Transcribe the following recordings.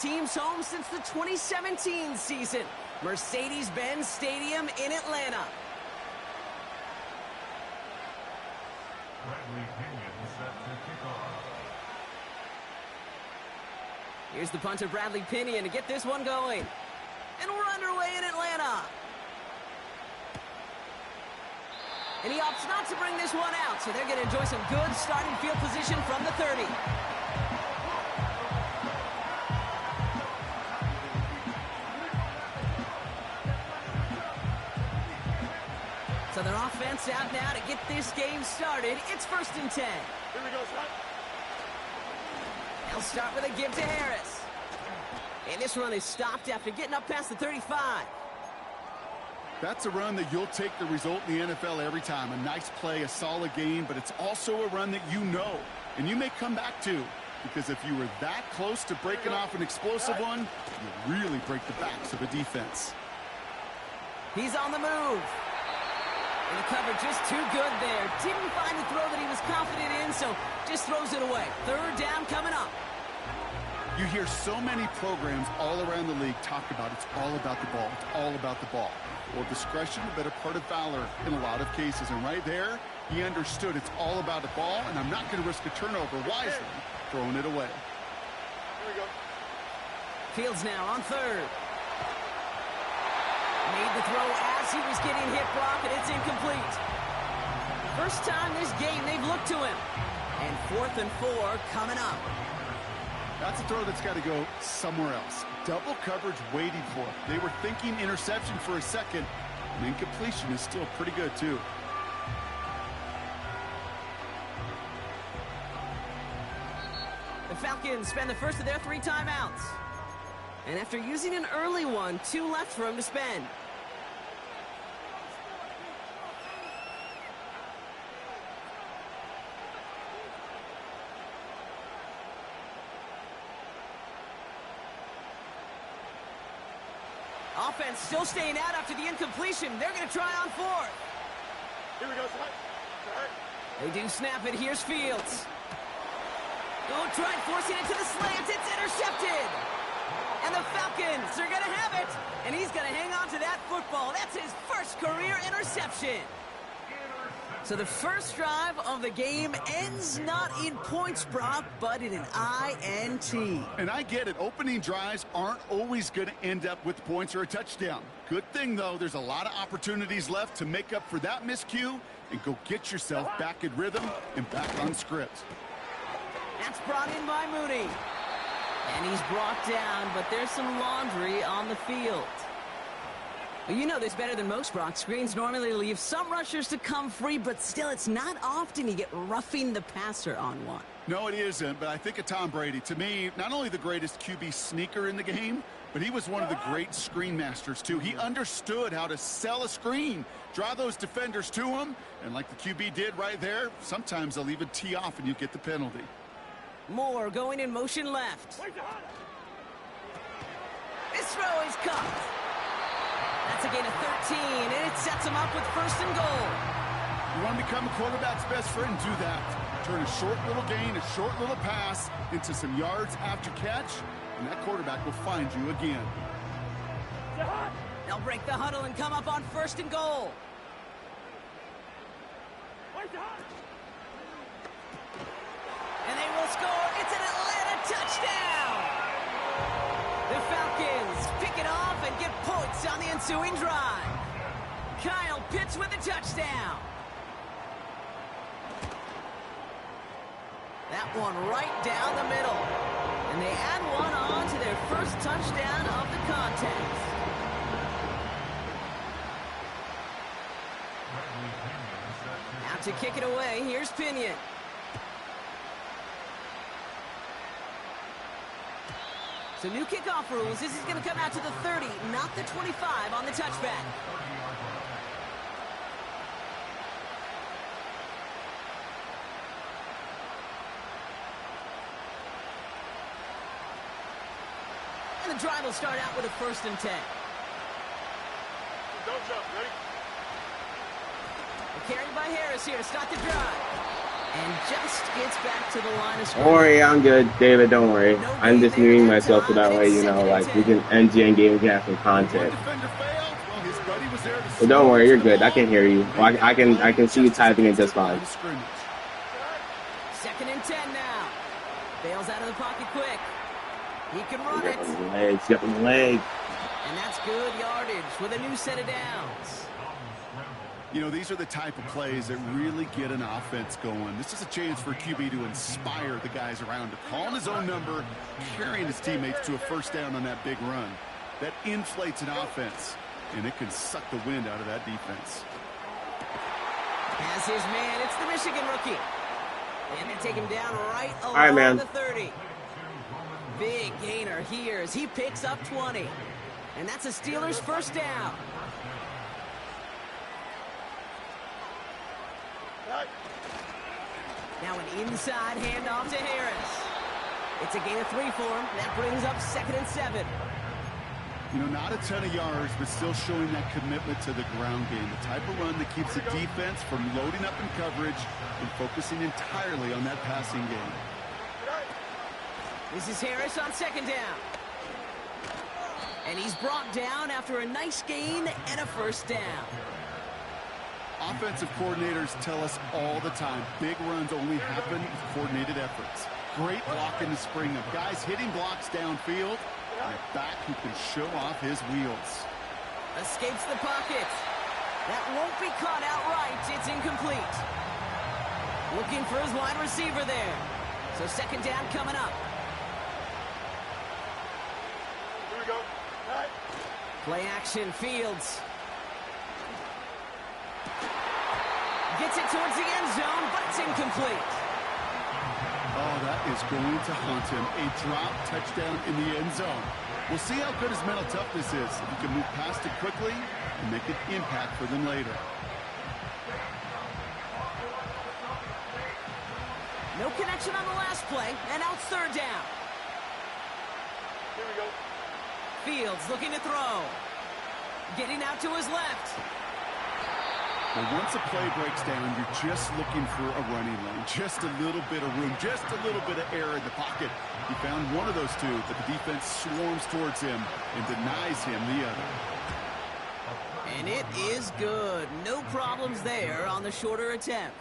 Team's home since the 2017 season. Mercedes-Benz Stadium in Atlanta. Here's the punter, Bradley Pinion, to get this one going. And we're underway in Atlanta. And he opts not to bring this one out, so they're going to enjoy some good starting field position from the 30. So their offense out now to get this game started. It's 1st and 10. Here we go, son. They'll start with a give to Harris. And this run is stopped after getting up past the 35. That's a run that you'll take the result in the NFL every time. A nice play, a solid game, but it's also a run that you know, and you may come back to, because if you were that close to breaking off an explosive one, you really break the backs of a defense. He's on the move. And the cover just too good there. Didn't find the throw that he was confident in, so just throws it away. 3rd down coming up. You hear so many programs all around the league talk about it's all about the ball. It's all about the ball. Well, discretion, a better part of valor in a lot of cases. And right there, he understood it's all about the ball, and I'm not going to risk a turnover wisely, throwing it away. Here we go. Fields now on 3rd. Made the throw as he was getting hit block, and it's incomplete. First time this game they've looked to him. And 4th and 4 coming up. That's a throw that's got to go somewhere else. Double coverage waiting for it. They were thinking interception for a second, and incompletion is still pretty good, too. The Falcons spend the first of their 3 timeouts. And after using an early one, 2 left for him to spend. Offense still staying out after the incompletion. They're going to try on 4th. Here we go, son. All right. They do snap it. Here's Fields. Oh, tried forcing it to the slant. It's intercepted. And the Falcons are going to have it. And he's going to hang on to that football. That's his first career interception. So the first drive of the game ends not in points, Brock, but in an INT. And I get it. Opening drives aren't always going to end up with points or a touchdown. Good thing, though, there's a lot of opportunities left to make up for that miscue and go get yourself back in rhythm and back on script. That's brought in by Mooney. And he's brought down, but there's some laundry on the field. Well, you know this better than most, Brock. Screens normally leave some rushers to come free, but still, it's not often you get roughing the passer on one. No, it isn't, but I think of Tom Brady. To me, not only the greatest QB sneaker in the game, but he was one of the great screen masters, too. He understood how to sell a screen, draw those defenders to him, and like the QB did right there, sometimes they'll even tee off and you get the penalty. Moore going in motion left. This throw is caught. That's a gain of 13, and it sets him up with 1st and goal. You want to become a quarterback's best friend? Do that. Turn a short little gain, a short little pass into some yards after catch, and that quarterback will find you again. They'll break the huddle and come up on 1st and goal. And they will score. It's an Atlanta touchdown. The Falcons pick it off and get points on the ensuing drive. Kyle Pitts with a touchdown. That one right down the middle. And they add one on to their first touchdown of the contest. Now to kick it away, here's Pinion. So new kickoff rules. This is going to come out to the 30, not the 25 on the touchback. And the drive will start out with a 1st and 10. Don't jump. Ready? Carried by Harris here to start the drive. And just gets back to the line of scrimmage. Don't worry, I'm good, David. Don't worry. I'm just muting myself so that way, you know, like we can end the end game and have some content. But don't worry, you're good. I can hear you. Well, I can see you typing it just fine. 2nd and 10 now. Bails out of the pocket quick. He can run it. Get on the leg. And that's good yardage with a new set of downs. You know, these are the type of plays that really get an offense going. This is a chance for QB to inspire the guys around him. Calling his own number, carrying his teammates to a first down on that big run. That inflates an offense, and it can suck the wind out of that defense. Has his man. It's the Michigan rookie. And they take him down right along the 30. Big gainer here as he picks up 20. And that's a Steelers first down. Now an inside handoff to Harris. It's a gain of 3 for him. That brings up 2nd and 7. You know, not a ton of yards, but still showing that commitment to the ground game. The type of run that keeps the defense from loading up in coverage and focusing entirely on that passing game. This is Harris on 2nd down. And he's brought down after a nice gain and a first down. Offensive coordinators tell us all the time, big runs only happen with coordinated efforts. Great block in the spring of guys hitting blocks downfield, and a back who can show off his wheels. Escapes the pocket. That won't be caught outright. It's incomplete. Looking for his wide receiver there. So 2nd down coming up. Here we go. All right. Play action, Fields. Gets it towards the end zone, but it's incomplete. Oh, that is going to haunt him. A drop touchdown in the end zone. We'll see how good his mental toughness is. If he can move past it quickly and make an impact for them later. No connection on the last play, and now it's 3rd down. Here we go. Fields looking to throw. Getting out to his left. Well, once a play breaks down, you're just looking for a running lane. Just a little bit of room, just a little bit of air in the pocket. He found one of those two, but the defense swarms towards him and denies him the other. And it is good. No problems there on the shorter attempt.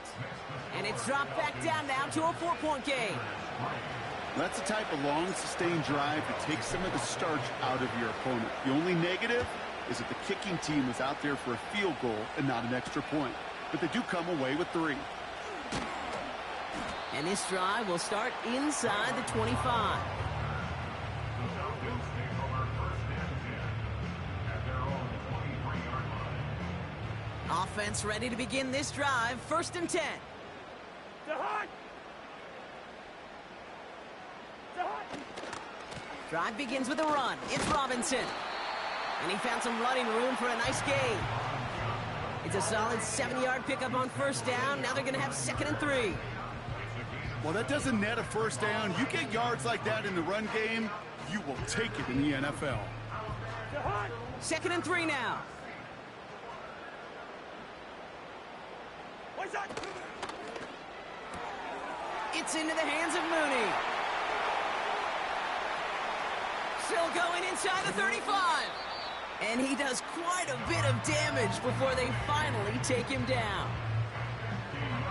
And it's dropped back down now to a 4-point game. That's the type of long, sustained drive that takes some of the starch out of your opponent. The only negative is that the kicking team was out there for a field goal and not an extra point. But they do come away with 3. And this drive will start inside the 25. Offense ready to begin this drive. 1st and 10. Drive begins with a run. It's Robinson. And he found some running room for a nice gain. It's a solid 7-yard pickup on 1st down. Now they're going to have 2nd and 3. Well, that doesn't net a first down. You get yards like that in the run game, you will take it in the NFL. 2nd and 3 now. It's into the hands of Mooney. Still going inside the 35. And he does quite a bit of damage before they finally take him down.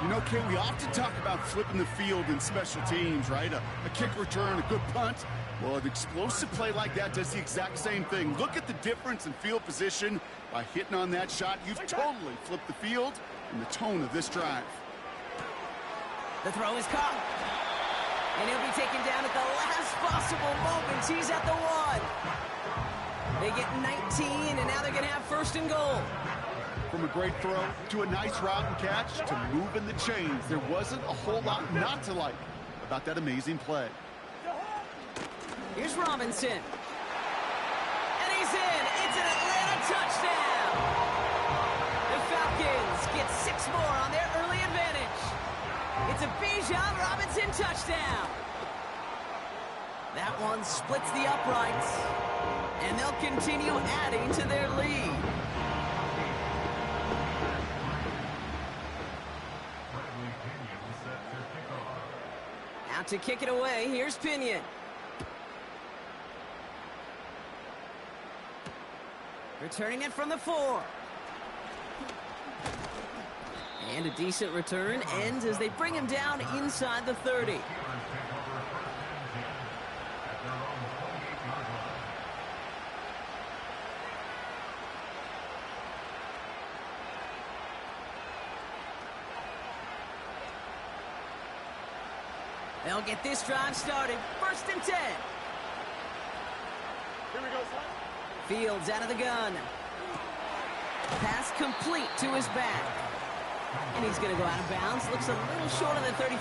You know, Ken, we often talk about flipping the field in special teams, right? A kick return, a good punt. Well, an explosive play like that does the exact same thing. Look at the difference in field position. By hitting on that shot, you've totally flipped the field and the tone of this drive. The throw is caught. And he'll be taken down at the last possible moment. He's at the 1. They get 19, and now they're going to have 1st and goal. From a great throw to a nice route and catch to moving the chains, there wasn't a whole lot not to like about that amazing play. Here's Robinson. And he's in. It's an Atlanta touchdown. The Falcons get 6 more on their early advantage. It's a Bijan Robinson touchdown. That one splits the uprights. And they'll continue adding to their lead. to kick it away. Here's Pinion. Returning it from the 4. And a decent return ends as they bring him down inside the 30. They'll get this drive started. 1st and 10. Here we go, son. Fields out of the gun. Pass complete to his back. And he's going to go out of bounds. Looks a little short of the 35.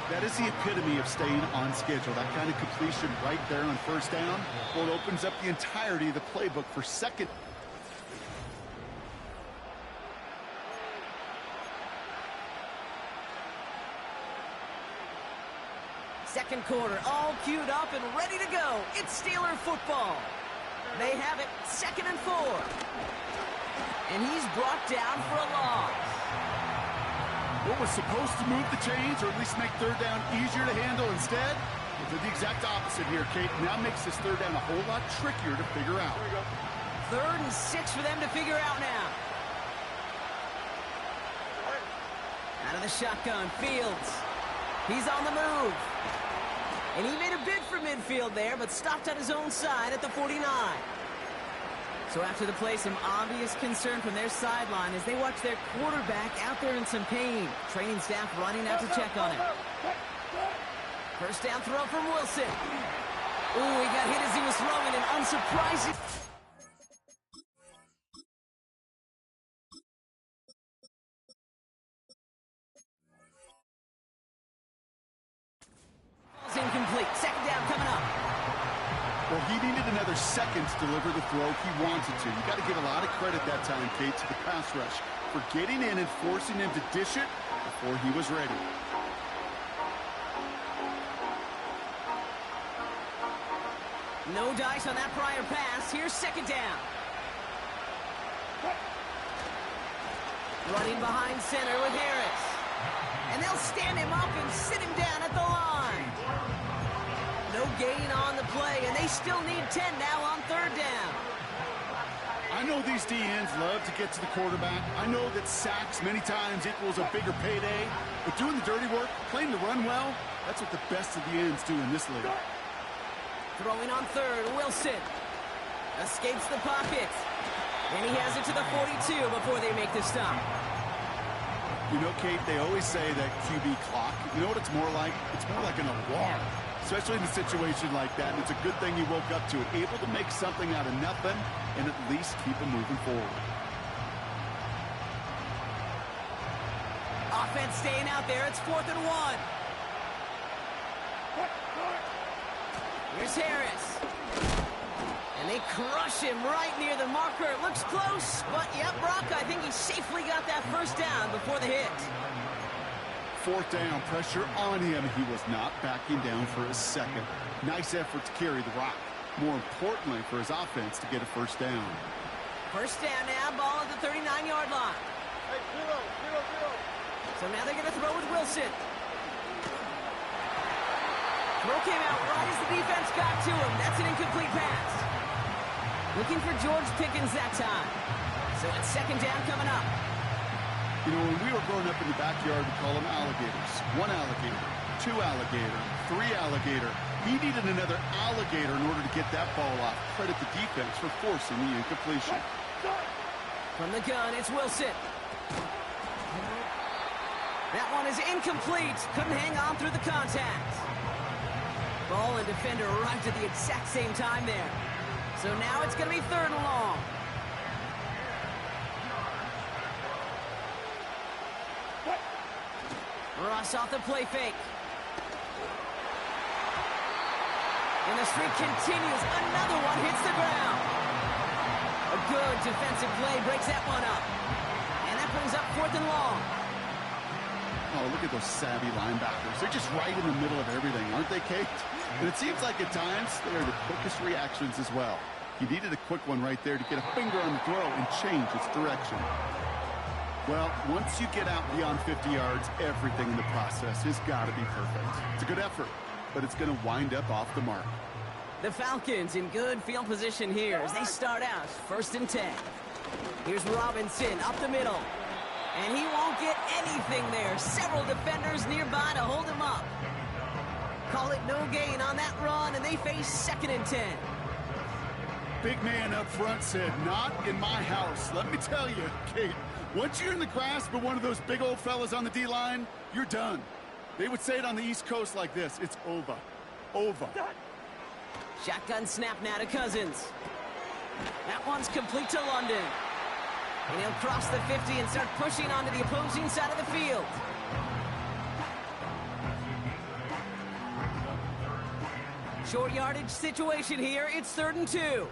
That is the epitome of staying on schedule. That kind of completion right there on 1st down. Well, it opens up the entirety of the playbook for 2nd. Second quarter, all queued up and ready to go. It's Steeler football. They have it, 2nd and 4. And he's brought down for a loss. What was supposed to move the chains, or at least make 3rd down easier to handle instead, did the exact opposite here, Kate. Now makes this 3rd down a whole lot trickier to figure out. 3rd and 6 for them to figure out now. Out of the shotgun, Fields. He's on the move. And he made a bid for midfield there, but stopped on his own side at the 49. So after the play, some obvious concern from their sideline as they watch their quarterback out there in some pain. Training staff running out to check on him. 1st down throw from Wilson. Ooh, he got hit as he was throwing, and unsurprising. Incomplete. 2nd down coming up. Well, he needed another second to deliver the throw he wanted to. You got to give a lot of credit that time, Kate, to the pass rush for getting in and forcing him to dish it before he was ready. No dice on that prior pass. Here's 2nd down. Running behind center with Harris. And they'll stand him up and sit him down at the line. No gain on the play, and they still need 10 now on 3rd down. I know these DNs love to get to the quarterback. I know that sacks many times equals a bigger payday, but doing the dirty work, playing the run well, that's what the best of the ends do in this league. Throwing on 3rd, Wilson. Escapes the pocket. And he has it to the 42 before they make the stop. You know, Kate, they always say that QB clock, you know what it's more like? It's more like an alarm, especially in a situation like that. And it's a good thing you woke up to it, able to make something out of nothing and at least keep them moving forward. Offense staying out there. It's 4th and 1. Here's Harris. And they crush him right near the marker. It looks close, but yep, Brock, I think he safely got that 1st down before the hit. 4th down, pressure on him. He was not backing down for a second. Nice effort to carry the rock. More importantly, for his offense to get a 1st down. 1st down now, ball at the 39-yard line. Hey, zero. So now they're going to throw with Wilson. Throw came out right as the defense got to him. That's an incomplete pass. Looking for George Pickens that time. So it's 2nd down coming up. You know, when we were growing up in the backyard, we call them alligators. 1 alligator, 2 alligator, 3 alligator. He needed another alligator in order to get that ball off. Credit the defense for forcing the incompletion. From the gun, it's Wilson. That one is incomplete. Couldn't hang on through the contact. Ball and defender arrived at the exact same time there. So now it's going to be 3rd and long. Ross off the play fake. And the streak continues. Another one hits the ground. A good defensive play breaks that one up. And that brings up 4th and long. Oh, look at those savvy linebackers. They're just right in the middle of everything, aren't they, Kate? And it seems like at times they are the quickest reactions as well. He needed a quick one right there to get a finger on the throw and change its direction. Well, once you get out beyond 50 yards, everything in the process has got to be perfect. It's a good effort, but it's going to wind up off the mark. The Falcons in good field position here as they start out 1st and 10. Here's Robinson up the middle. And he won't get anything there. Several defenders nearby to hold him up. Call it no gain on that run, and they face 2nd and 10. Big man up front said, not in my house. Let me tell you, Kate, once you're in the grasp of one of those big old fellas on the D-line, you're done. They would say it on the East Coast like this, it's over. Over. Shotgun snap now to Cousins. That one's complete to London. And he'll cross the 50 and start pushing onto the opposing side of the field. Short yardage situation here. It's 3rd and 2.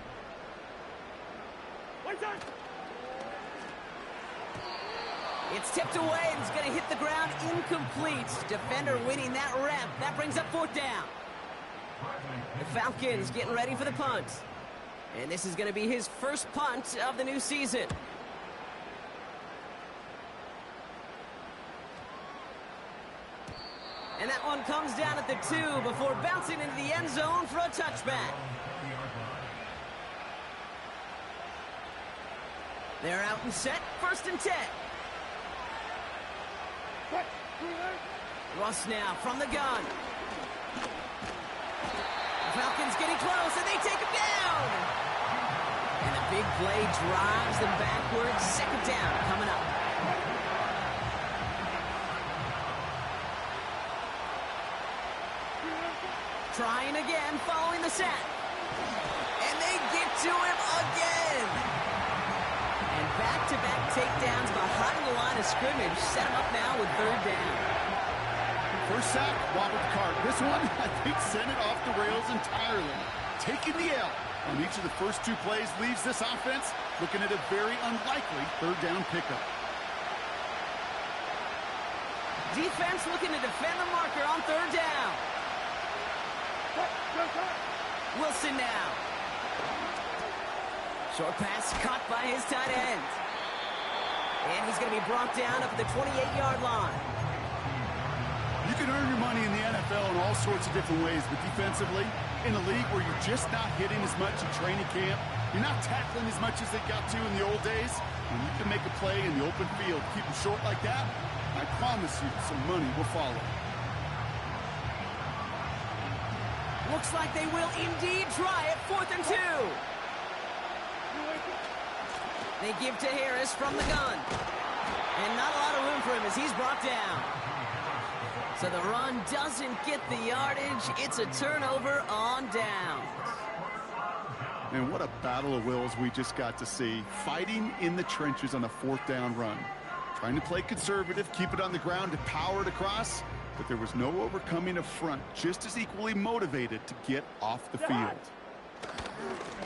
It's tipped away and it's going to hit the ground incomplete. Defender winning that rep. That brings up 4th down. The Falcons getting ready for the punt. And this is going to be his first punt of the new season. And that one comes down at the 2 before bouncing into the end zone for a touchback. They're out and set. 1st and 10. Russ now from the gun. The Falcons getting close, and they take him down. And the big play drives them backwards. 2nd down coming up. Trying again, following the sack. And they get to him again. And back-to-back takedowns behind the line of scrimmage set him up now with 3rd down. First sack, wobbled the cart. This one, I think, sent it off the rails entirely. Taking the L on each of the first 2 plays leaves this offense looking at a very unlikely 3rd down pickup. Defense looking to defend the marker on 3rd down. Wilson now. Short pass caught by his tight end. And he's going to be brought down up at the 28-yard line. You can earn your money in the NFL in all sorts of different ways, but defensively, in a league where you're just not hitting as much in training camp, you're not tackling as much as they got to in the old days, when you can make a play in the open field, keep them short like that, I promise you some money will follow. Looks like they will indeed try it. 4th and 2. They give to Harris from the gun. And not a lot of room for him as he's brought down. So the run doesn't get the yardage. It's a turnover on downs. And what a battle of wills we just got to see. Fighting in the trenches on a 4th down run. Trying to play conservative, keep it on the ground to power it across. But there was no overcoming a front just as equally motivated to get off the field.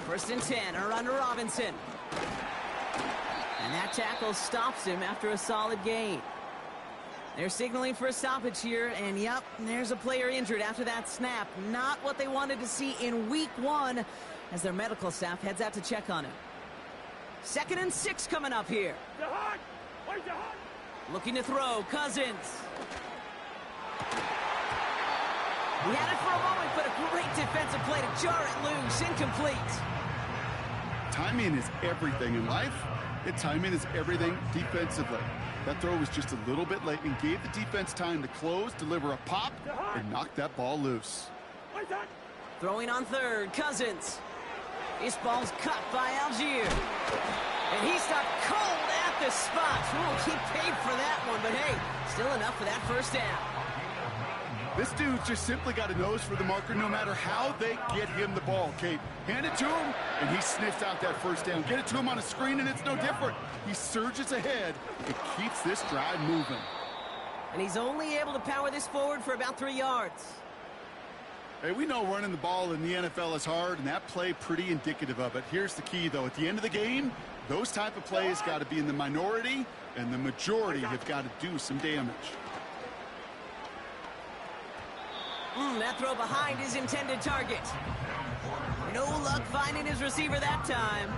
1st and 10, a run to Robinson. And that tackle stops him after a solid gain. They're signaling for a stoppage here, and yep, there's a player injured after that snap. Not what they wanted to see in week 1 as their medical staff heads out to check on him. 2nd and 6 coming up here. Looking to throw, Cousins. He had it for a moment, but a great defensive play to jar it loose. Incomplete. Timing is everything in life, and timing is everything defensively. That throw was just a little bit late and gave the defense time to close, deliver a pop, and knock that ball loose. Throwing on 3rd, Cousins. This ball's cut by Algier. And he stopped cold at the spot. He paid for that one, but hey, still enough for that 1st down. This dude just simply got a nose for the marker no matter how they get him the ball, Kate. Hand it to him, and he sniffs out that 1st down. Get it to him on a screen, and it's no different. He surges ahead. It keeps this drive moving. And he's only able to power this forward for about 3 yards. Hey, we know running the ball in the NFL is hard, and that play pretty indicative of it. Here's the key, though. At the end of the game, those type of plays got to be in the minority, and the majority have got to do some damage. That throw behind his intended target. No luck finding his receiver that time.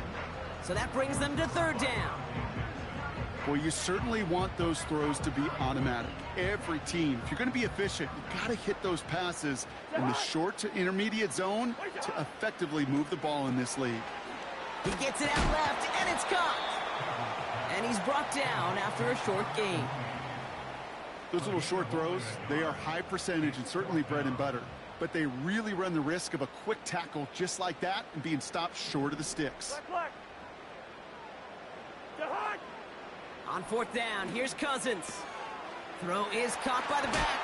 So that brings them to 3rd down. Well, you certainly want those throws to be automatic. Every team, if you're going to be efficient, you got to hit those passes in the short to intermediate zone to effectively move the ball in this league. He gets it out left, and it's caught. And he's brought down after a short gain. Those little short throws, they are high percentage and certainly bread and butter. But they really run the risk of a quick tackle just like that and being stopped short of the sticks. On fourth down, here's Cousins. Throw is caught by the back.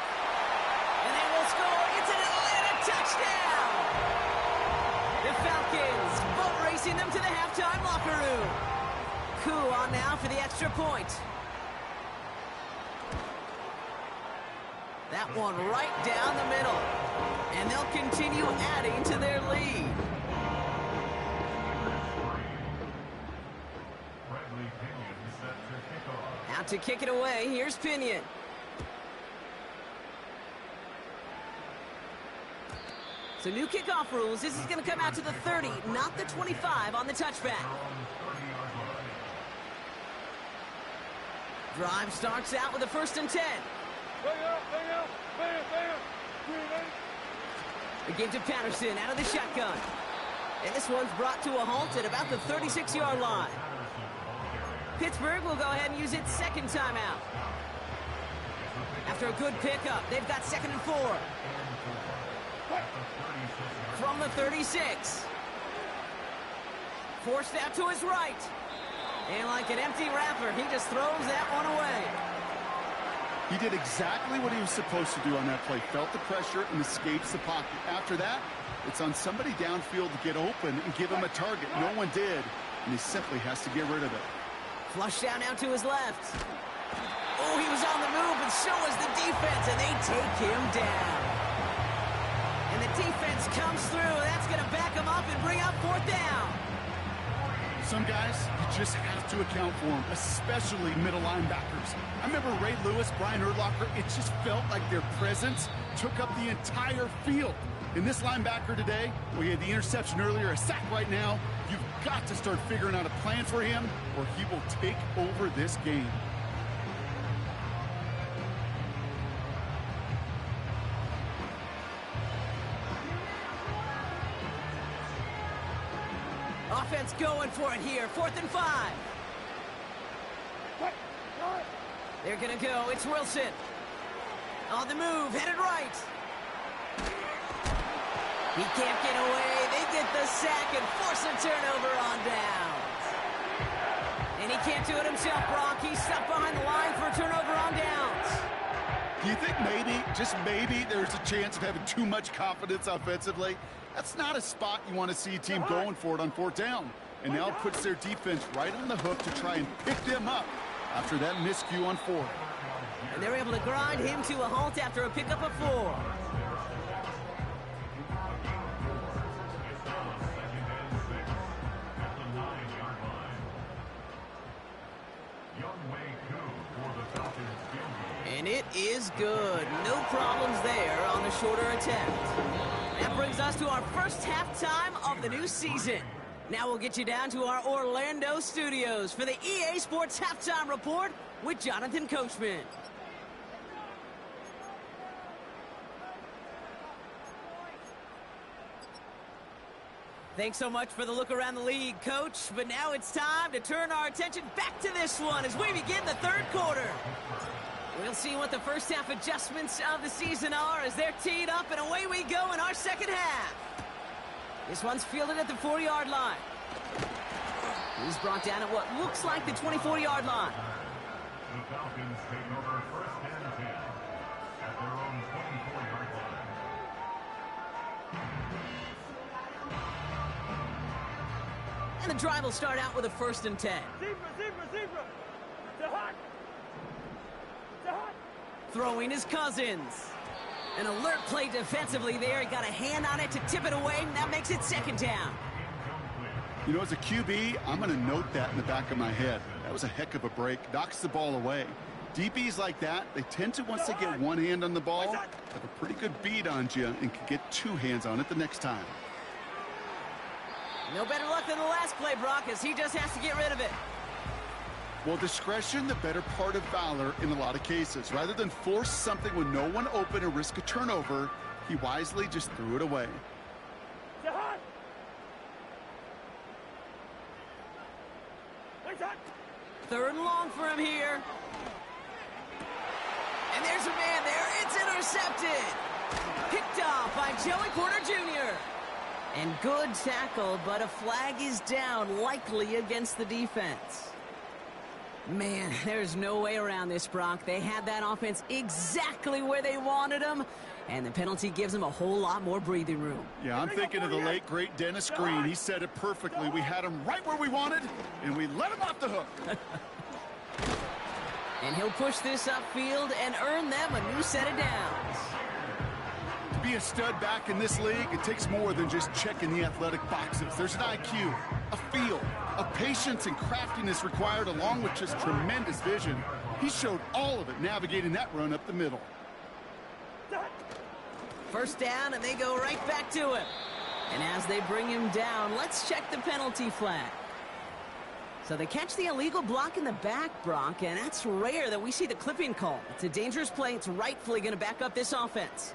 And they will score. It's an Atlanta touchdown! The Falcons boat racing them to the halftime locker room. Coup on now for the extra point. That one right down the middle. And they'll continue adding to their lead. Out to kick it away, here's Pinion. So new kickoff rules. This is going to come out to the 30, not the 25 on the touchback. Drive starts out with a 1st and 10. They give to Patterson out of the shotgun. And this one's brought to a halt at about the 36-yard line. Pittsburgh will go ahead and use its second timeout. After a good pickup, they've got 2nd and 4. From the 36. Forced out to his right. And like an empty wrapper, he just throws that one away. He did exactly what he was supposed to do on that play. Felt the pressure and escapes the pocket. After that, it's on somebody downfield to get open and give him a target. No one did, and he simply has to get rid of it. Flush down out to his left. Oh, he was on the move, and so was the defense, and they take him down. And the defense comes through. That's going to back him up and bring up 4th down. Some guys, you just have to account for them, especially middle linebackers. I remember Ray Lewis, Brian Urlacher, it just felt like their presence took up the entire field. In this linebacker today, we had the interception earlier, a sack right now. You've got to start figuring out a plan for him, or he will take over this game. Offense going for it here. 4th and 5. They're going to go. It's Wilson. On the move, headed right. He can't get away. They get the sack and force a turnover on downs. And he can't do it himself, Brock. He's stuck behind the line for a turnover on downs. Do you think maybe, just maybe, there's a chance of having too much confidence offensively? That's not a spot you want to see a team going for it on 4th down. And now it puts their defense right on the hook to try and pick them up after that miscue on 4th. And they're able to grind him to a halt after a pickup of 4. And it is good. No problems there on the shorter attempt. That brings us to our first halftime of the new season. Now we'll get you down to our Orlando studios for the EA Sports Halftime Report with Jonathan Coachman. Thanks so much for the look around the league, Coach. But now it's time to turn our attention back to this one as we begin the 3rd quarter. We'll see what the first half adjustments of the season are as they're teed up, and away we go in our second half. This one's fielded at the 40-yard line. He's brought down at what looks like the 24-yard line. The Falcons take over 1st and 10 at their own 24-yard line. And the drive will start out with a 1st and 10. Zebra! The hot! Throwing is Cousins. An alert play defensively there. He got a hand on it to tip it away, and that makes it 2nd down. You know, as a QB, I'm going to note that in the back of my head. That was a heck of a break. Knocks the ball away. DBs like that, they tend to, once they get one hand on the ball, have a pretty good beat on you and can get 2 hands on it the next time. No better luck than the last play, Brock, as he just has to get rid of it. Well, discretion, the better part of valor in a lot of cases. Rather than force something when no one open or risk a turnover, he wisely just threw it away. Third and long for him here. And there's a man there. It's intercepted. Picked off by Joey Porter Jr. And good tackle, but a flag is down, likely against the defense. Man, there's no way around this, Brock. They had that offense exactly where they wanted them, and the penalty gives them a whole lot more breathing room. Yeah, I'm thinking of the late, great Dennis Green. He said it perfectly. We had him right where we wanted, and we let him off the hook. And he'll push this upfield and earn them a new set of downs. To be a stud back in this league, it takes more than just checking the athletic boxes. There's an IQ, a feel, a patience and craftiness required, along with just tremendous vision. He showed all of it navigating that run up the middle. First down, and they go right back to him. And as they bring him down, let's check the penalty flag. So they catch the illegal block in the back, Brock, and that's rare that we see the clipping call. It's a dangerous play. It's rightfully going to back up this offense.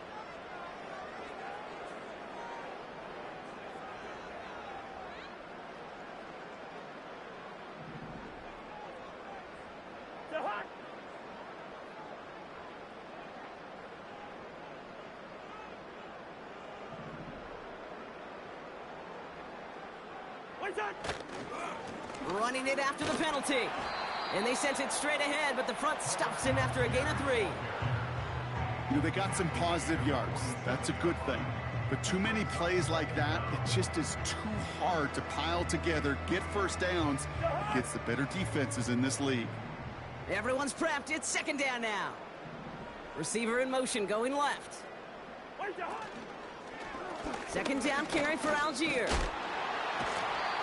Running it after the penalty. And they sent it straight ahead, but the front stops him after a gain of 3. You know, they got some positive yards. That's a good thing. But too many plays like that, it just is too hard to pile together, get first downs against the better defenses in this league. Everyone's prepped. It's second down now. Receiver in motion, going left. Second down carry for Algier.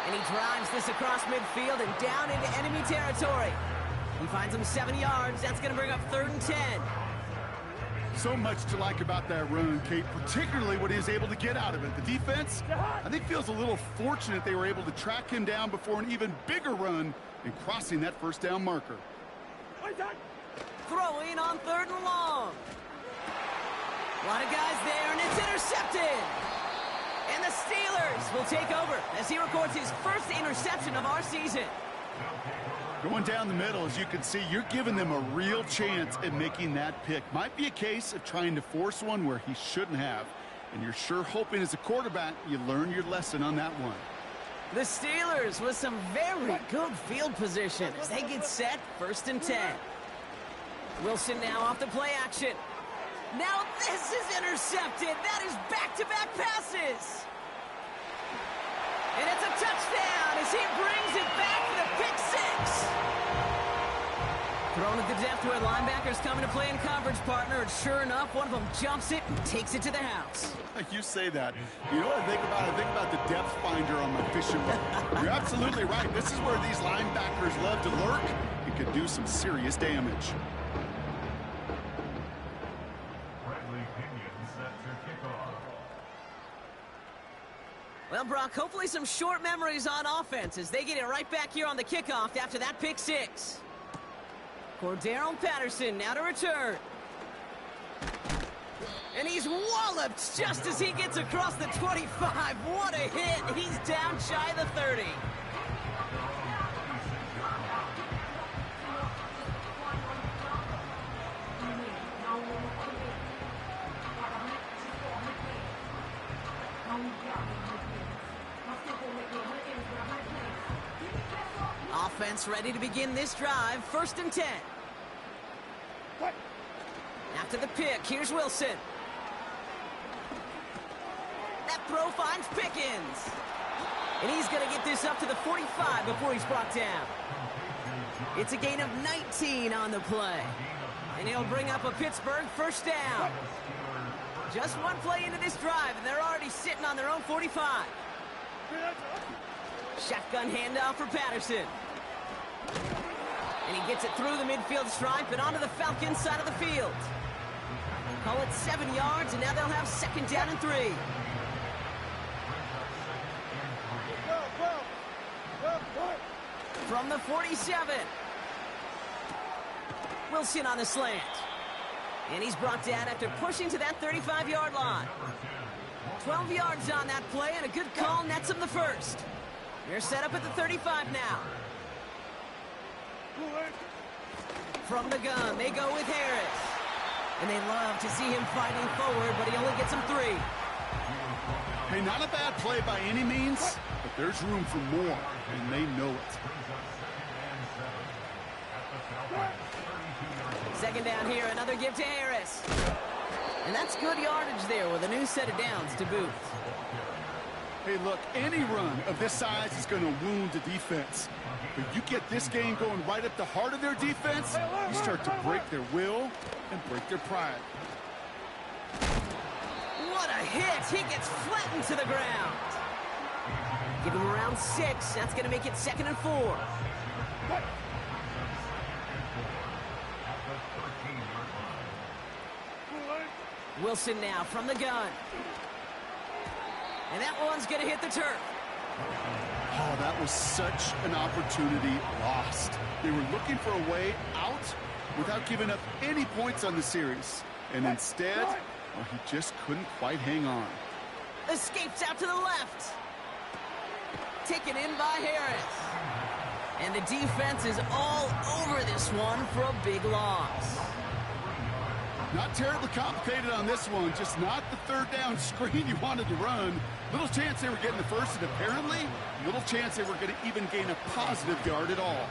And he drives this across midfield and down into enemy territory. He finds him 7 yards. That's going to bring up 3rd and 10. So much to like about that run, Kate, particularly what he was able to get out of it. The defense, I think, feels a little fortunate they were able to track him down before an even bigger run and crossing that first down marker. Throwing on 3rd and long. A lot of guys there, and it's intercepted. And the Steelers will take over as he records his first interception of our season. Going down the middle, as you can see, you're giving them a real chance at making that pick. Might be a case of trying to force one where he shouldn't have. And you're sure hoping as a quarterback you learn your lesson on that one. The Steelers with some very good field position as they get set, 1st and 10. Wilson now off the play action. Now this is intercepted. That is back-to-back passes. And it's a touchdown as he brings it back for the pick 6. Thrown at the depth where linebackers coming to play in coverage, partner. And sure enough, one of them jumps it and takes it to the house. You say that. You know what I think about? I think about the depth finder on my fishing boat. You're absolutely right. This is where these linebackers love to lurk and can do some serious damage. Well, Brock, hopefully some short memories on offense as they get it right back here on the kickoff after that pick 6. Cordero Patterson now to return. And he's walloped just as he gets across the 25. What a hit. He's down shy of the 30. Offense ready to begin this drive. 1st and 10. After the pick, here's Wilson. That throw finds Pickens. And he's going to get this up to the 45 before he's brought down. It's a gain of 19 on the play. And he'll bring up a Pittsburgh 1st down. Just one play into this drive, and they're already sitting on their own 45. Shotgun handoff for Patterson. And he gets it through the midfield stripe and onto the Falcons side of the field. Call it 7 yards, and now they'll have 2nd down and 3. From the 47. Wilson on the slant. And he's brought down after pushing to that 35-yard line. 12 yards on that play, and a good call nets him the first. They're set up at the 35 now. From the gun, they go with Harris. And they love to see him fighting forward, but he only gets him 3. Hey, not a bad play by any means, but there's room for more, and they know it. Second down here, another give to Harris. And that's good yardage there with a new set of downs to boot. Hey, look, any run of this size is going to wound the defense. But you get this game going right at the heart of their defense, you start to break their will and break their pride. What a hit! He gets flattened to the ground. Give him around 6. That's going to make it 2nd and 4. Wilson now from the gun. And that one's going to hit the turf. Oh, that was such an opportunity lost. They were looking for a way out without giving up any points on the series. And instead, well, he just couldn't quite hang on. Escapes out to the left. Taken in by Harris. And the defense is all over this one for a big loss. Not terribly complicated on this one, just not the third down screen you wanted to run. Little chance they were getting the first, and apparently, little chance they were going to even gain a positive yard at all.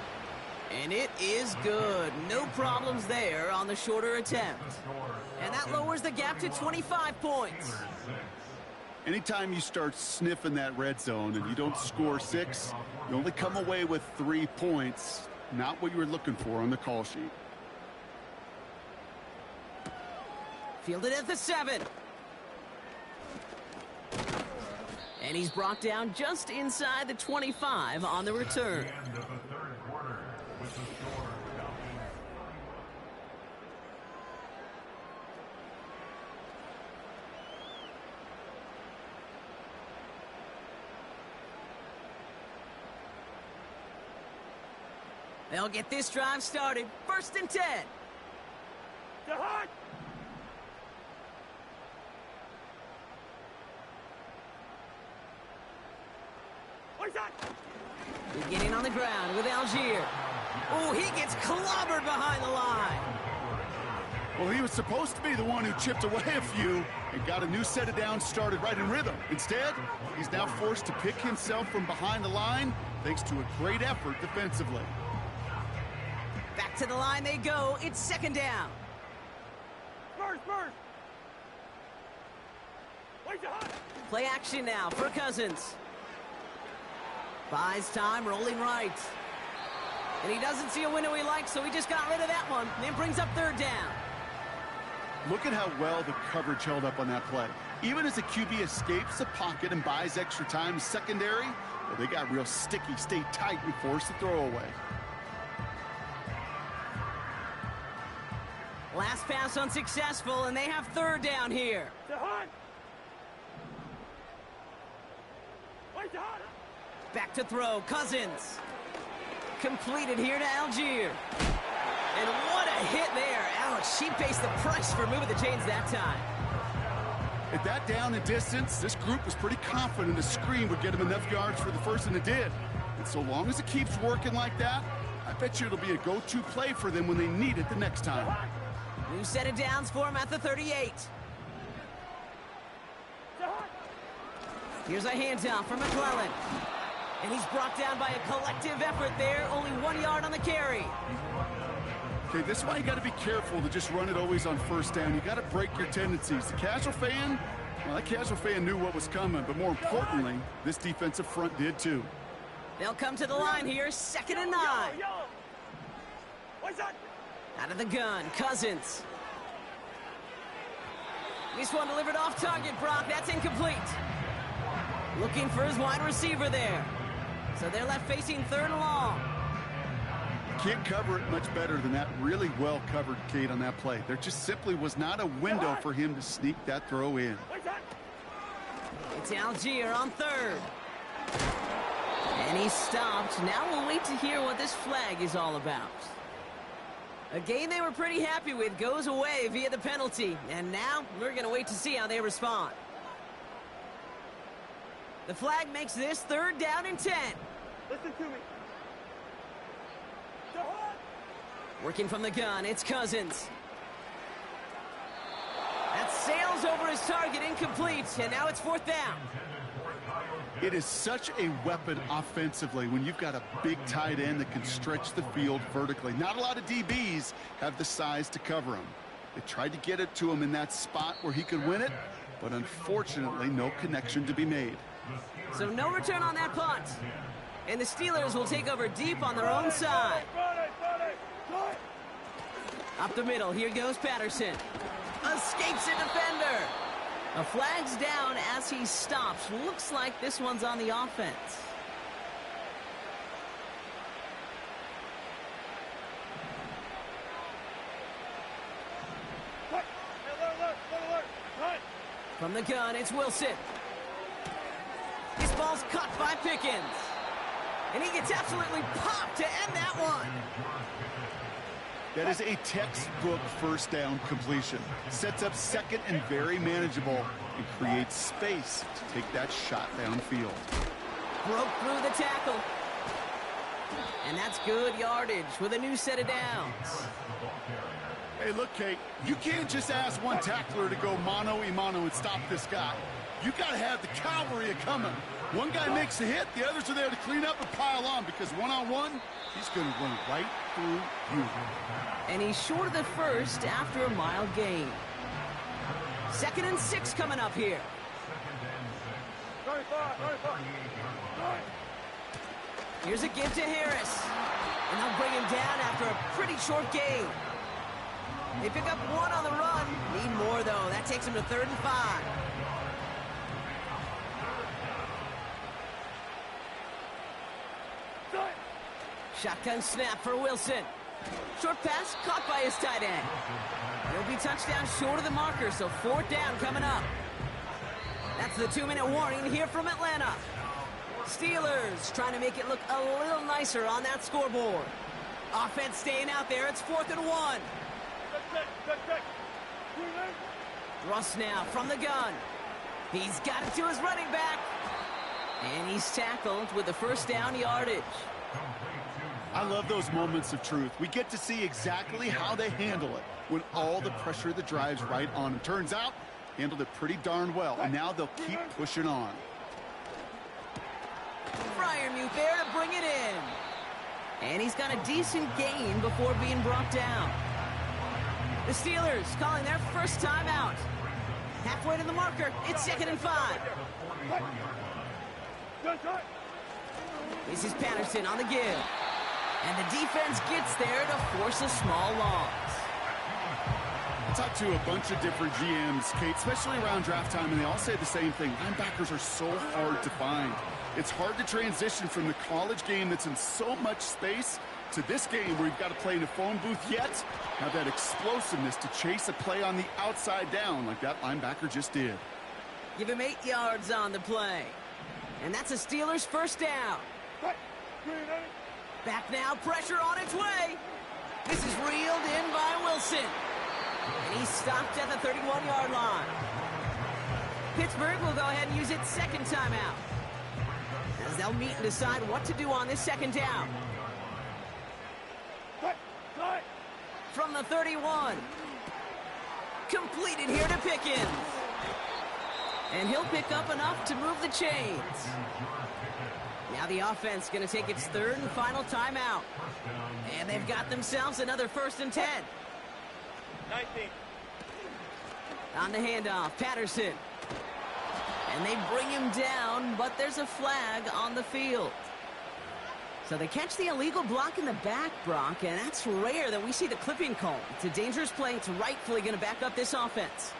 And it is good. No problems there on the shorter attempt. And that lowers the gap to 25 points. Anytime you start sniffing that red zone and you don't score 6, you only come away with 3 points. Not what you were looking for on the call sheet. Fielded at the 7. And he's brought down just inside the 25 on the return. They'll get this drive started. 1st and 10. Beginning on the ground with Algier. Oh, he gets clobbered behind the line. Well, he was supposed to be the one who chipped away a few and got a new set of downs started right in rhythm. Instead, he's now forced to pick himself from behind the line thanks to a great effort defensively. Back to the line they go. It's 2nd down. Play action now for Cousins. Buys time, rolling right. And he doesn't see a window he likes, so he just got rid of that one. And brings up 3rd down. Look at how well the coverage held up on that play. Even as the QB escapes the pocket and buys extra time secondary, well, they got real sticky, stay tight, and force the throw away. Last pass unsuccessful, and they have 3rd down here. Back to throw, Cousins. Completed here to Algier. And what a hit there. Ouch, she pays the price for moving the chains that time. At that down and distance, this group was pretty confident a screen would get him enough yards for the first, and it did. And so long as it keeps working like that, I bet you it'll be a go-to play for them when they need it the next time. New set of downs for him at the 38. Here's a handoff for McClellan. And he's brought down by a collective effort there. Only 1 yard on the carry. Okay, this is why you got to be careful to just run it always on 1st down. You got to break your tendencies. The casual fan, well, that casual fan knew what was coming. But more importantly, this defensive front did too. They'll come to the line here. 2nd and 9. Out of the gun, Cousins. This one delivered off target, Brock. That's incomplete. Looking for his wide receiver there. So they're left facing 3rd and long. Can't cover it much better than that really well covered Kate on that play. There just simply was not a window for him to sneak that throw in. It's Algier on 3rd. And he stopped. Now we'll wait to hear what this flag is all about. A game they were pretty happy with goes away via the penalty. And now we're going to wait to see how they respond. The flag makes this 3rd down and 10. Listen to me. The hot. Working from the gun, it's Cousins. That sails over his target, incomplete, and now it's 4th down. It is such a weapon offensively when you've got a big tight end that can stretch the field vertically. Not a lot of DBs have the size to cover him. They tried to get it to him in that spot where he could win it, but unfortunately no connection to be made. So no return on that punt. And the Steelers will take over deep on their own side. Up the middle, here goes Patterson. Escapes a defender. A flag's down as he stops. Looks like this one's on the offense. From the gun, it's Wilson. This ball's caught by Pickens. And he gets absolutely popped to end that one. That is a textbook 1st down completion. Sets up 2nd and very manageable and creates space to take that shot downfield. Broke through the tackle. And that's good yardage with a new set of downs. Hey, look, Kate, you can't just ask one tackler to go mano-a-mano and stop this guy. You got to have the cavalry coming. One guy makes a hit, the others are there to clean up and pile on because one-on-one, he's going to run right through you. And he's short of the first after a mile gain. 2nd and 6 coming up here. Here's a give to Harris. And they'll bring him down after a pretty short gain. They pick up 1 on the run. Need more, though. That takes him to 3rd and 5. Shotgun snap for Wilson. Short pass caught by his tight end. He'll be touchdown short of the marker, so 4th down coming up. That's the 2-minute warning here from Atlanta. Steelers trying to make it look a little nicer on that scoreboard. Offense staying out there. It's 4th and 1. Russ now from the gun. He's got it to his running back. And he's tackled with the 1st down yardage. I love those moments of truth. We get to see exactly how they handle it when all the pressure of the drive's right on them. Turns out, handled it pretty darn well, and now they'll keep pushing on. Freiermuth there to bring it in. And he's got a decent gain before being brought down. The Steelers calling their first timeout. Halfway to the marker, it's 2nd and 5. This is Patterson on the give. And the defense gets there to force a small loss. I talked to a bunch of different GMs, Kate, especially around draft time, and they all say the same thing. Linebackers are so hard to find. It's hard to transition from the college game that's in so much space to this game where you've got to play in a phone booth yet have that explosiveness to chase a play on the outside down like that linebacker just did. Give him 8 yards on the play. And that's a Steelers 1st down. Back now, pressure on its way. This is reeled in by Wilson. And he's stopped at the 31-yard line. Pittsburgh will go ahead and use its 2nd timeout, as they'll meet and decide what to do on this 2nd down. From the 31. Completed here to Pickens. And he'll pick up enough to move the chains. Now the offense going to take its 3rd and final timeout. And they've got themselves another 1st and 10. 19. On the handoff, Patterson. And they bring him down, but there's a flag on the field. So they catch the illegal block in the back, Brock, and that's rare that we see the clipping call. It's a dangerous play. It's rightfully going to back up this offense.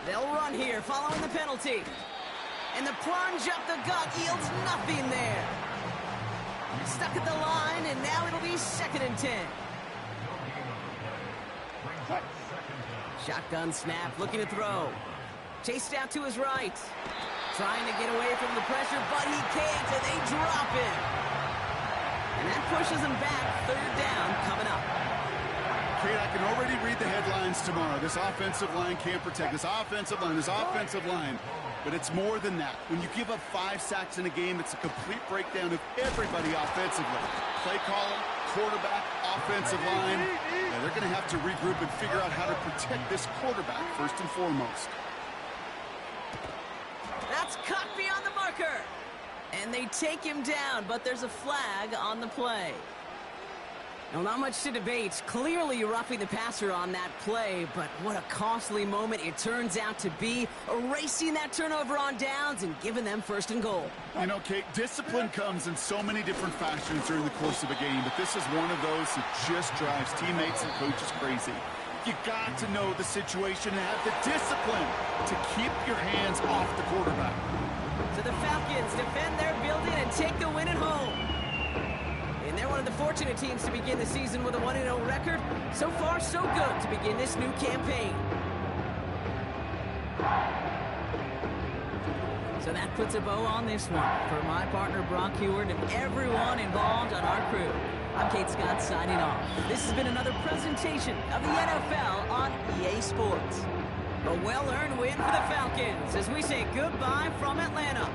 They'll run here following the penalty. And the plunge up the gut yields nothing there. Stuck at the line, and now it'll be 2nd and 10. Shotgun snap, looking to throw. Chased out to his right. Trying to get away from the pressure, but he can't, and they drop it. And that pushes him back. Third down coming up. Kate, I can already read the headlines tomorrow. This offensive line can't protect. This offensive line. But it's more than that. When you give up 5 sacks in a game, it's a complete breakdown of everybody offensively. Play caller, quarterback, offensive line. Yeah, they're going to have to regroup and figure out how to protect this quarterback first and foremost. That's cut beyond the marker. And they take him down, but there's a flag on the play. Now, not much to debate. Clearly roughing the passer on that play, but what a costly moment it turns out to be, erasing that turnover on downs and giving them first and goal. You know, Kate, discipline comes in so many different fashions during the course of a game, but this is one of those that just drives teammates and coaches crazy. You got to know the situation and have the discipline to keep your hands off the quarterback. So the Falcons defend their building and take the win at home. And they're one of the fortunate teams to begin the season with a 1-0 record. So far, so good to begin this new campaign. So that puts a bow on this one. For my partner, Brock Heward, and everyone involved on our crew, I'm Kate Scott signing off. This has been another presentation of the NFL on EA Sports. A well-earned win for the Falcons as we say goodbye from Atlanta.